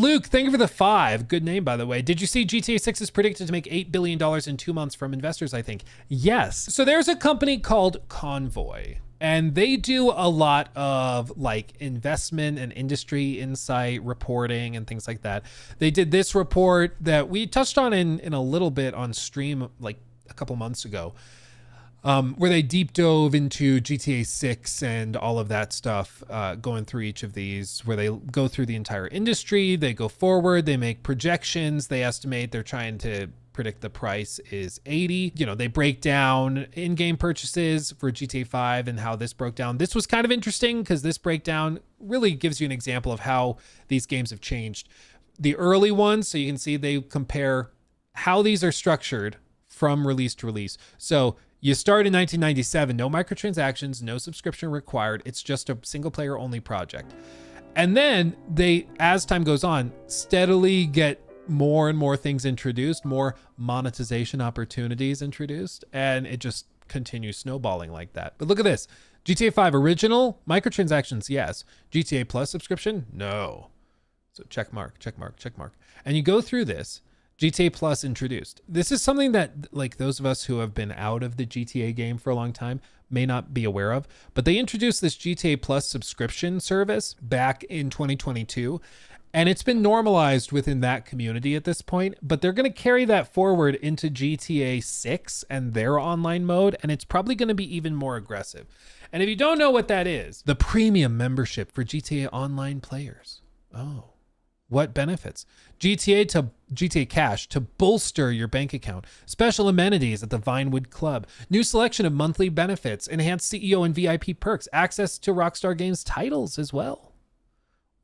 Luke, thank you for the 5. Good name, by the way. Did you see GTA 6 is predicted to make $8 billion in 2 months from investors, I think? Yes. So there's a company called Convoy, and they do a lot of like investment and industry insight reporting and things like that. They did this report that we touched on in a little bit on stream like a couple months ago, where they deep dove into GTA 6 and all of that stuff, going through each of these, where they go through the entire industry, they go forward, they make projections, they estimate, they're trying to predict the price is 80. You know, they break down in-game purchases for GTA 5 and how this broke down. This was kind of interesting because this breakdown really gives you an example of how these games have changed. The early ones, so you can see they compare how these are structured from release to release. So you start in 1997, no microtransactions, no subscription required. It's just a single player only project. And then they, as time goes on, steadily get more and more things introduced, more monetization opportunities introduced, and it just continues snowballing like that. But look at this. GTA 5 original, microtransactions, yes. GTA Plus subscription, no. So check mark, check mark, check mark. And you go through this, GTA Plus introduced. This is something that like those of us who have been out of the GTA game for a long time may not be aware of, but they introduced this GTA Plus subscription service back in 2022. And it's been normalized within that community at this point, but they're going to carry that forward into GTA 6 and their online mode, and it's probably going to be even more aggressive. And if you don't know what that is, the premium membership for GTA Online players. Oh, what benefits? GTA Cash to bolster your bank account, special amenities at the Vinewood Club, new selection of monthly benefits, enhanced CEO and VIP perks, access to Rockstar Games titles as well.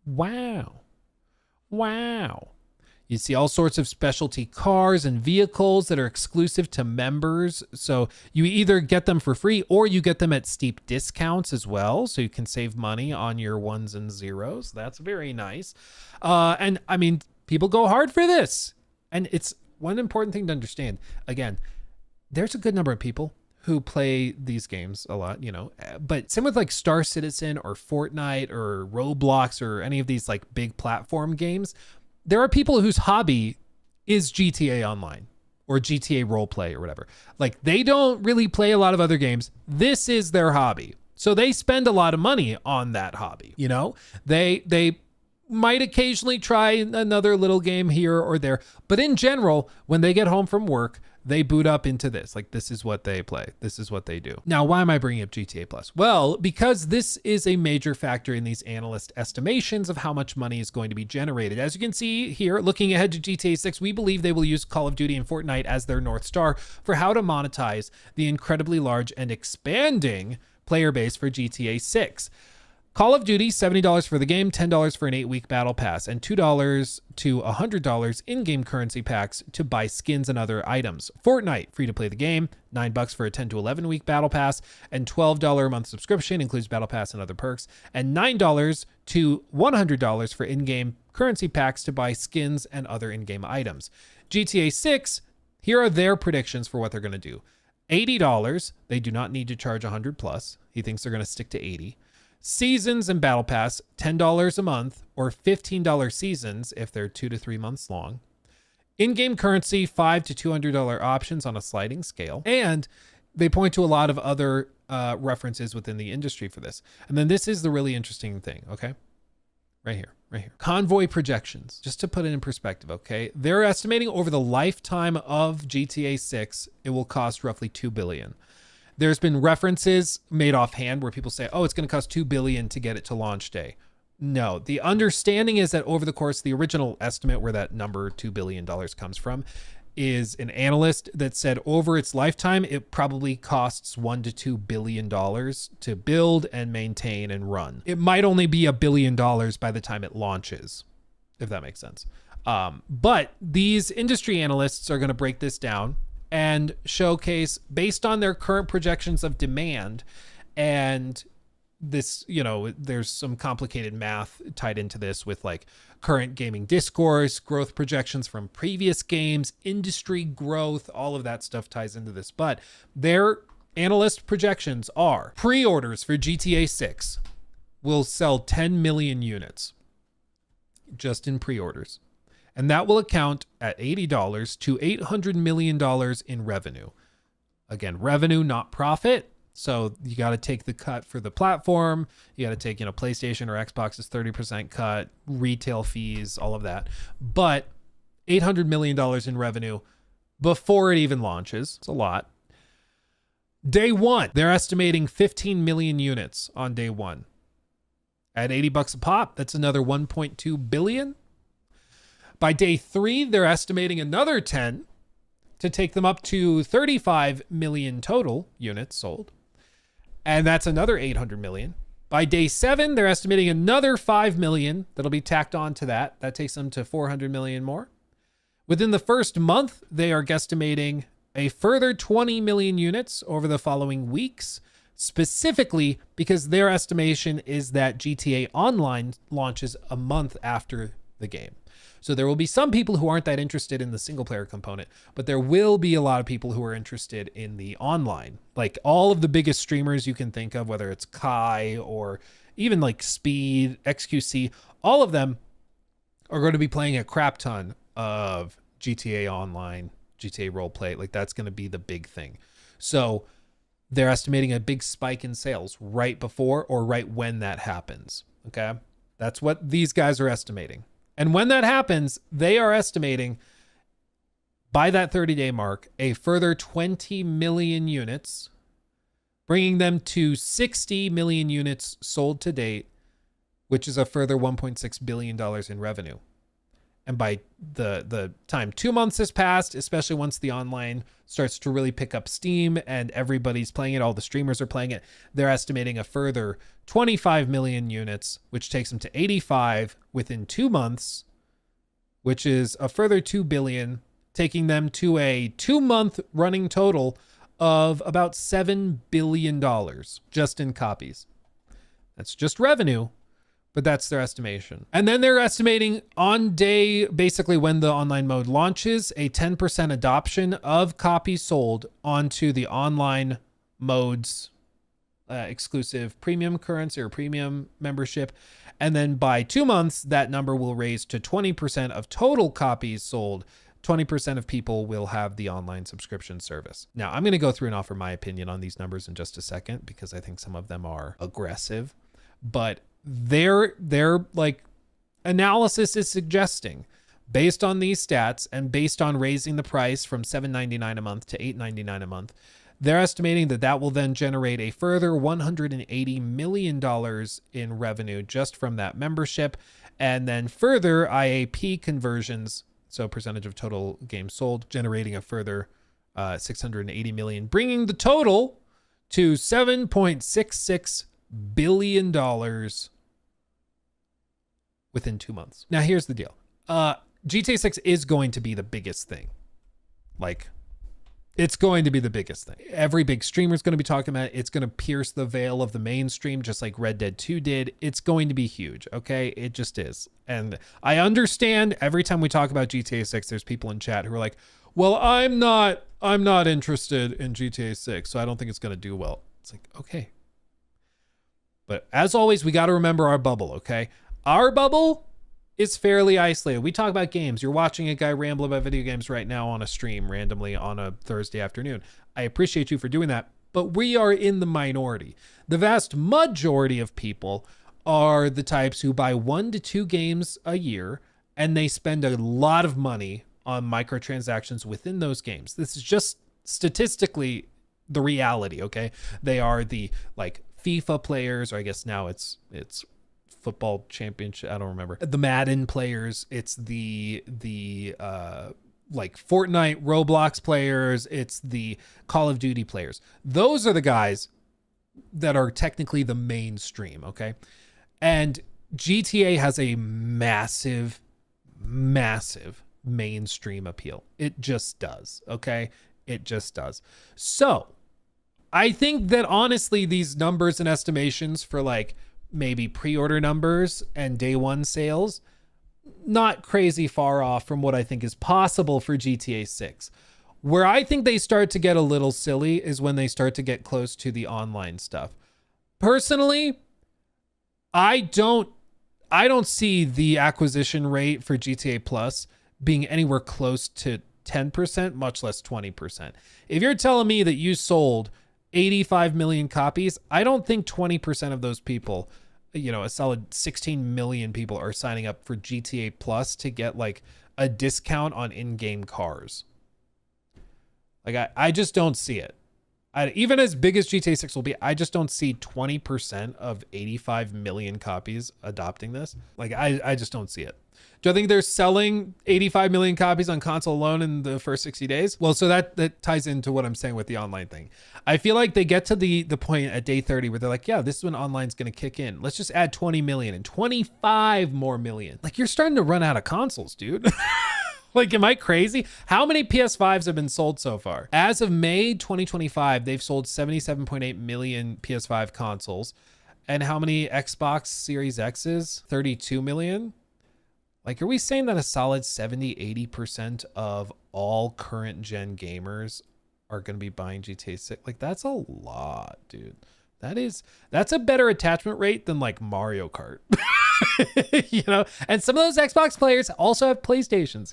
Wow. Wow. You see all sorts of specialty cars and vehicles that are exclusive to members. So you either get them for free or you get them at steep discounts as well. So you can save money on your ones and zeros. That's very nice. And I mean, people go hard for this. And it's one important thing to understand. Again, there's a good number of people who play these games a lot, you know, but same with like Star Citizen or Fortnite or Roblox or any of these like big platform games. There are people whose hobby is GTA Online or GTA Roleplay or whatever. Like they don't really play a lot of other games. This is their hobby. So they spend a lot of money on that hobby. You know, they might occasionally try another little game here or there, but in general, when they get home from work, they boot up into this. Like this is what they play. This is what they do. Now, why am I bringing up GTA Plus? Well, because this is a major factor in these analyst estimations of how much money is going to be generated. As you can see here, looking ahead to GTA 6, we believe they will use Call of Duty and Fortnite as their North Star for how to monetize the incredibly large and expanding player base for GTA 6. Call of Duty, $70 for the game, $10 for an 8-week battle pass, and $2 to $100 in-game currency packs to buy skins and other items. Fortnite, free to play the game, $9 for a 10 to 11-week battle pass, and $12 a month subscription, includes battle pass and other perks, and $9 to $100 for in-game currency packs to buy skins and other in-game items. GTA 6, here are their predictions for what they're going to do. $80, they do not need to charge 100 plus. He thinks they're going to stick to 80. Seasons and battle pass, $10 a month or $15 seasons if they're 2 to 3 months long. In-game currency, $5 to $200 options on a sliding scale. And they point to a lot of other references within the industry for this. And then this is the really interesting thing, okay? Right here. Convoy projections, just to put it in perspective, okay? They're estimating over the lifetime of GTA 6, it will cost roughly $2 billion. There's been references made offhand where people say, oh, it's going to cost $2 billion to get it to launch day. No, the understanding is that over the course, the original estimate where that number $2 billion comes from is an analyst that said over its lifetime, it probably costs $1 to $2 billion to build and maintain and run. It might only be $1 billion by the time it launches, if that makes sense. But these industry analysts are going to break this down and showcase based on their current projections of demand. And this, you know, there's some complicated math tied into this with like current gaming discourse, growth projections from previous games, industry growth, all of that stuff ties into this. But their analyst projections are pre-orders for GTA 6 will sell 10 million units. just in pre-orders. And that will account at $80 to $800 million in revenue. Again, revenue, not profit. So you got to take the cut for the platform. You got to take, PlayStation or Xbox's 30% cut, retail fees, all of that. But $800 million in revenue before it even launches. It's a lot. Day one, they're estimating 15 million units on day one. At $80 a pop, that's another 1.2 billion. By day three, they're estimating another 10 to take them up to 35 million total units sold. And that's another 800 million. By day seven, they're estimating another 5 million that'll be tacked on to that. That takes them to 400 million more. Within the first month, they are guesstimating a further 20 million units over the following weeks, specifically because their estimation is that GTA Online launches a month after the game. So there will be some people who aren't that interested in the single player component, but there will be a lot of people who are interested in the online. Like all of the biggest streamers you can think of, whether it's Kai or even like Speed, XQC, all of them are going to be playing a crap ton of GTA Online, GTA Roleplay. Like that's going to be the big thing. So they're estimating a big spike in sales right before or right when that happens. Okay. That's what these guys are estimating. And when that happens, they are estimating by that 30-day mark, a further 20 million units, bringing them to 60 million units sold to date, which is a further $1.6 billion in revenue. And by the time 2 months has passed, especially once the online starts to really pick up steam and everybody's playing it, all the streamers are playing it, they're estimating a further 25 million units, which takes them to 85 within 2 months, which is a further 2 billion, taking them to a 2-month running total of about $7 billion just in copies. That's just revenue. But that's their estimation. And then they're estimating on day, basically when the online mode launches, a 10% adoption of copies sold onto the online mode's exclusive premium currency or premium membership. And then by 2 months, that number will raise to 20% of total copies sold. 20% of people will have the online subscription service. Now, I'm going to go through and offer my opinion on these numbers in just a second, because I think some of them are aggressive. But their like analysis is suggesting, based on these stats and based on raising the price from $7.99 a month to $8.99 a month, they're estimating that will then generate a further $180 million in revenue just from that membership. And then further IAP conversions, so percentage of total games sold, generating a further 680 million, bringing the total to $7.66 billion within 2 months. Now, here's the deal. GTA 6 is going to be the biggest thing. Like, it's going to be the biggest thing. Every big streamer is going to be talking about it. It's going to pierce the veil of the mainstream, just like Red Dead 2 did. It's going to be huge, okay? It just is. And I understand every time we talk about GTA 6, there's people in chat who are like, well, I'm not interested in GTA 6, so I don't think it's going to do well. It's like, okay. But as always, we got to remember our bubble, okay? Our bubble is fairly isolated. We talk about games. You're watching a guy ramble about video games right now on a stream randomly on a Thursday afternoon. I appreciate you for doing that, but we are in the minority. The vast majority of people are the types who buy 1 to 2 games a year, and they spend a lot of money on microtransactions within those games. This is just statistically the reality, okay? They are the like FIFA players, or I guess now it's football championship, I don't remember. The Madden players, it's the like Fortnite, Roblox players, it's the Call of Duty players. Those are the guys that are technically the mainstream, okay? And GTA has a massive mainstream appeal. It just does, okay? It just does. So I think that honestly, these numbers and estimations for like maybe pre-order numbers and day one sales, not crazy far off from what I think is possible for GTA 6. Where I think they start to get a little silly is when they start to get close to the online stuff. Personally, I don't I don't see the acquisition rate for GTA Plus being anywhere close to 10%, much less 20%. If you're telling me that you sold 85 million copies, I don't think 20% of those people, a solid 16 million people are signing up for GTA Plus to get like a discount on in-game cars. Like I just don't see it. Even as big as GTA 6 will be, I just don't see 20% of 85 million copies adopting this. Like I just don't see it. Do I think they're selling 85 million copies on console alone in the first 60 days? Well, so that ties into what I'm saying with the online thing. I feel like they get to the point at day 30 where they're like, yeah, this is when online's going to kick in. Let's just add 20 million and 25 more million. Like, you're starting to run out of consoles, dude. Like, am I crazy? How many PS5s have been sold so far? As of May 2025, they've sold 77.8 million PS5 consoles. And how many Xbox Series X's? 32 million? Like, are we saying that a solid 70, 80% of all current gen gamers are going to be buying GTA 6? Like, that's a lot, dude. That's a better attachment rate than like Mario Kart. And some of those Xbox players also have PlayStations,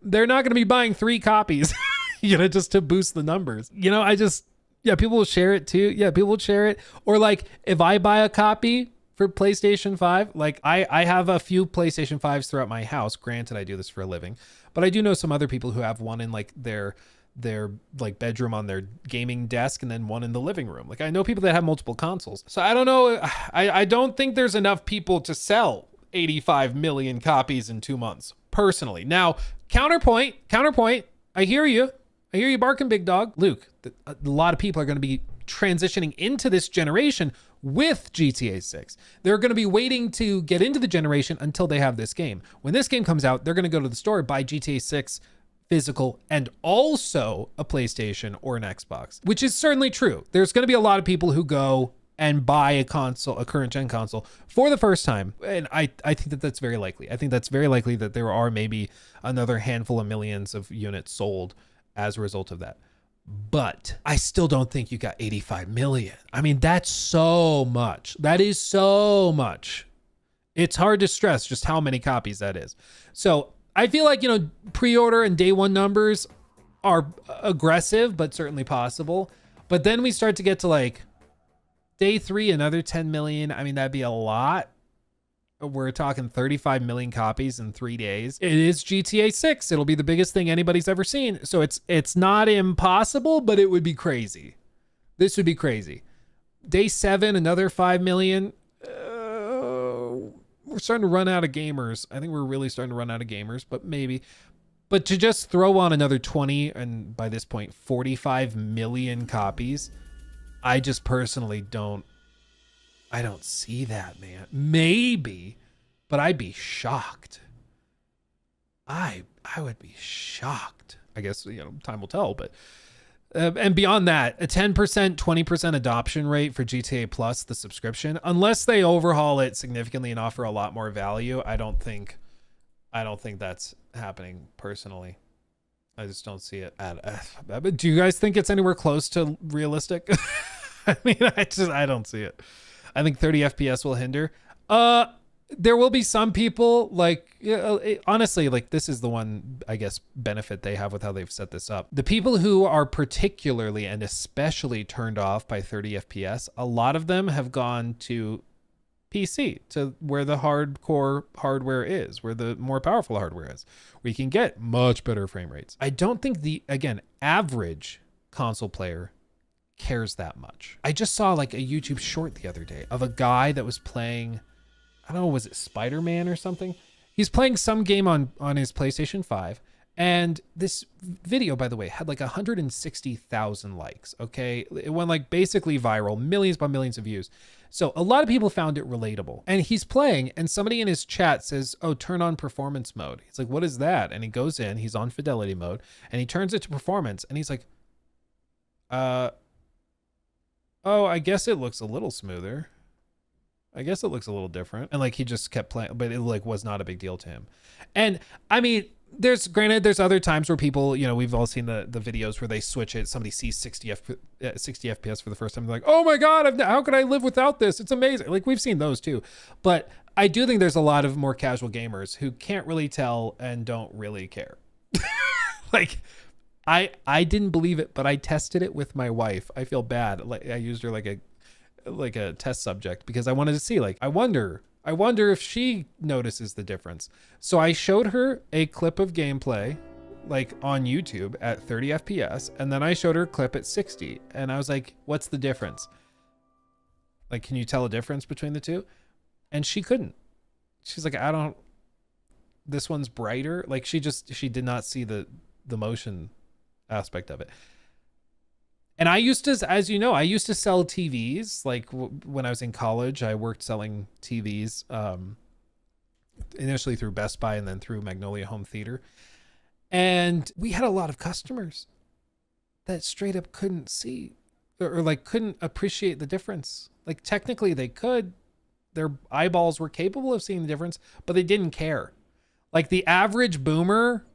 they're not going to be buying 3 copies, just to boost the numbers. People will share it too. Yeah, people will share it. Or like, if I buy a copy for PlayStation 5, like I have a few PlayStation 5s throughout my house. Granted, I do this for a living, but I do know some other people who have one in like their like bedroom on their gaming desk and then one in the living room. Like, I know people that have multiple consoles. So I don't know. I don't think there's enough people to sell 85 million copies in 2 months, personally. Now, counterpoint. I hear you barking, big dog. Luke, a lot of people are going to be transitioning into this generation with GTA 6. They're going to be waiting to get into the generation until they have this game. When this game comes out, they're going to go to the store, buy GTA 6 physical and also a PlayStation or an Xbox, which is certainly true. There's going to be a lot of people who go and buy a current gen console for the first time. And I think that that's very likely. I think that's very likely that there are maybe another handful of millions of units sold as a result of that. But I still don't think you got 85 million. I mean, that's so much. That is so much. It's hard to stress just how many copies that is. So I feel like, pre-order and day one numbers are aggressive, but certainly possible. But then we start to get to like day 3, another 10 million. I mean, that'd be a lot. We're talking 35 million copies in 3 days. It is GTA 6. It'll be the biggest thing anybody's ever seen. So it's not impossible, but it would be crazy. This would be crazy. Day 7, another 5 million. We're starting to run out of gamers. I think we're really starting to run out of gamers, but maybe. But to just throw on another 20 and by this point 45 million copies, I just personally don't see that, man. Maybe, but I'd be shocked. I would be shocked. I guess, time will tell, but and beyond that, a 10%, 20% adoption rate for GTA Plus, the subscription, unless they overhaul it significantly and offer a lot more value, I don't think that's happening personally. I just don't see it. Do you guys think it's anywhere close to realistic? I mean, I don't see it. I think 30 FPS will hinder. There will be some people honestly, like this is the one, I guess, benefit they have with how they've set this up. The people who are particularly and especially turned off by 30 FPS, a lot of them have gone to PC, to where the hardcore hardware is, where the more powerful hardware is, where you can get much better frame rates. I don't think average console player cares that much. I just saw like a YouTube short the other day of a guy that was playing, I don't know, was it Spider-Man or something? He's playing some game on his PlayStation 5. And this video, by the way, had like 160,000 likes, okay? It went like basically viral, millions by millions of views. So a lot of people found it relatable. And he's playing and somebody in his chat says, oh, turn on performance mode. He's like, what is that? And he goes in, he's on fidelity mode, and he turns it to performance. And he's like, oh, I guess it looks a little smoother. I guess it looks a little different. And like, he just kept playing, but it like was not a big deal to him. And I mean, there's other times where people, we've all seen the videos where they switch it. Somebody sees 60 FPS for the first time. They're like, oh my God, how could I live without this? It's amazing. Like, we've seen those too. But I do think there's a lot of more casual gamers who can't really tell and don't really care. Like, I didn't believe it, but I tested it with my wife. I feel bad. Like, I used her like a test subject because I wanted to see, like, I wonder if she notices the difference. So I showed her a clip of gameplay, like on YouTube at 30 FPS. And then I showed her a clip at 60. And I was like, what's the difference? Like, can you tell a difference between the two? And she couldn't. She's like, this one's brighter. Like, she did not see the motion aspect of it. And I used to, as you know, I used to sell TVs. Like, when I was in college, I worked selling TVs, initially through Best Buy and then through Magnolia Home Theater. And we had a lot of customers that straight up couldn't see or like couldn't appreciate the difference. Like, technically they could, their eyeballs were capable of seeing the difference, but they didn't care. Like, the average boomer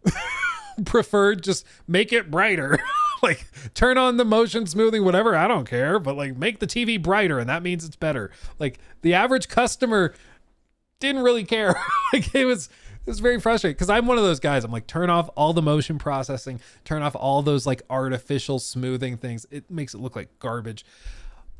preferred just make it brighter. Like, turn on the motion smoothing, whatever. I don't care, but like, make the TV brighter, and that means it's better. Like, the average customer didn't really care. Like, it was very frustrating because I'm one of those guys. I'm like, turn off all the motion processing, turn off all those like artificial smoothing things. It makes it look like garbage.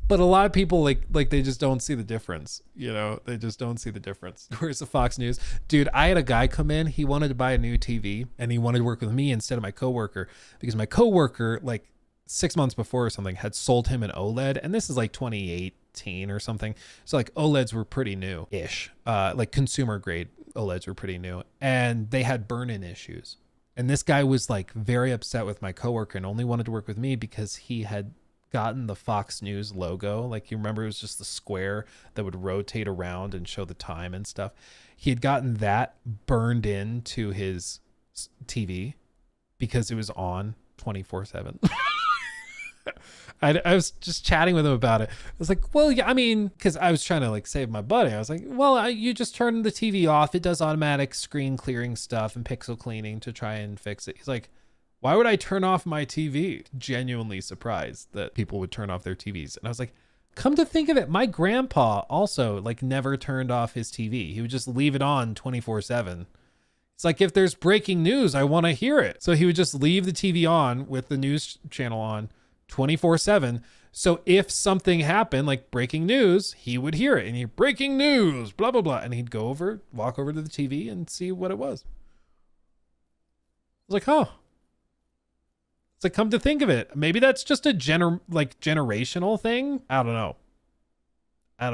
But a lot of people like they just don't see the difference. They just don't see the difference. Where's the Fox News? Dude, I had a guy come in. He wanted to buy a new TV and he wanted to work with me instead of my coworker because my coworker, like 6 months before or something, had sold him an OLED. And this is like 2018 or something. So like OLEDs were pretty new-ish. Like consumer grade OLEDs were pretty new. And they had burn-in issues. And this guy was like very upset with my coworker and only wanted to work with me because he had gotten the Fox News logo. Like, you remember, it was just the square that would rotate around and show the time and stuff. He had gotten that burned into his TV because it was on 24/7. I was just chatting with him about it. I was like, well, yeah, I mean, because I was trying to like save my buddy. I was like, well, you just turn the TV off. It does automatic screen clearing stuff and pixel cleaning to try and fix it. He's like, why would I turn off my TV? Genuinely surprised that people would turn off their TVs. And I was like, come to think of it, my grandpa also like never turned off his TV. He would just leave it on 24/7. It's like, if there's breaking news, I want to hear it. So he would just leave the TV on with the news channel on 24/7. So if something happened, like breaking news, he would hear it. And he'd, breaking news, blah, blah, blah. And he'd walk over to the TV and see what it was. I was like, oh. It's like, come to think of it, maybe that's just a generational thing. I don't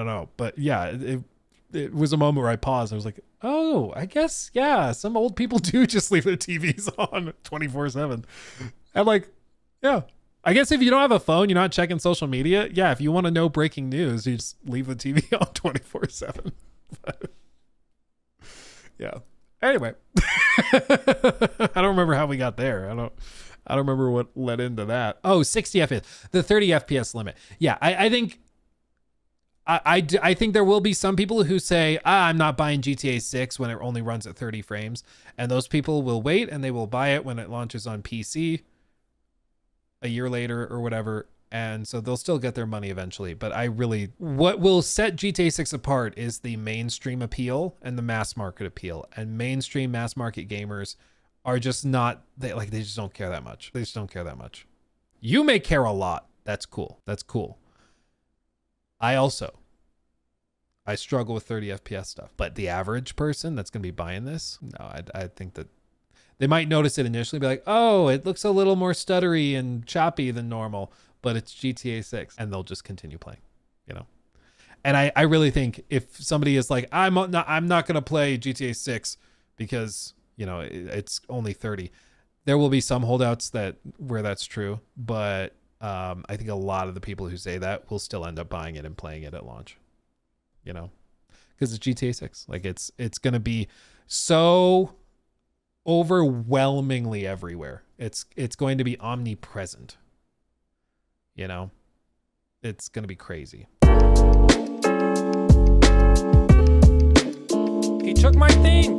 know. But yeah, it was a moment where I paused. I was like, oh, I guess, yeah, some old people do just leave their TVs on 24/7. And like, yeah, I guess if you don't have a phone, you're not checking social media. Yeah, if you want to know breaking news, you just leave the TV on 24/7. Yeah. Anyway, I don't remember how we got there. I don't remember what led into that. Oh, 60 FPS, the 30 FPS limit. Yeah, I think I think there will be some people who say, I'm not buying GTA 6 when it only runs at 30 frames. And those people will wait and they will buy it when it launches on PC a year later or whatever. And so they'll still get their money eventually. But what will set GTA 6 apart is the mainstream appeal and the mass market appeal. And mainstream mass market gamers are just not, they just don't care that much. They just don't care that much. You may care a lot. That's cool. I struggle with 30 FPS stuff, but the average person that's going to be buying this, no, I think that they might notice it initially, be like, oh, it looks a little more stuttery and choppy than normal, but it's GTA 6, and they'll just continue playing, And I really think if somebody is like, I'm not going to play GTA 6 because it's only 30. There will be some holdouts where that's true, but I think a lot of the people who say that will still end up buying it and playing it at launch, because it's GTA 6. Like, it's going to be so overwhelmingly everywhere. It's going to be omnipresent. It's going to be crazy. He took my thing.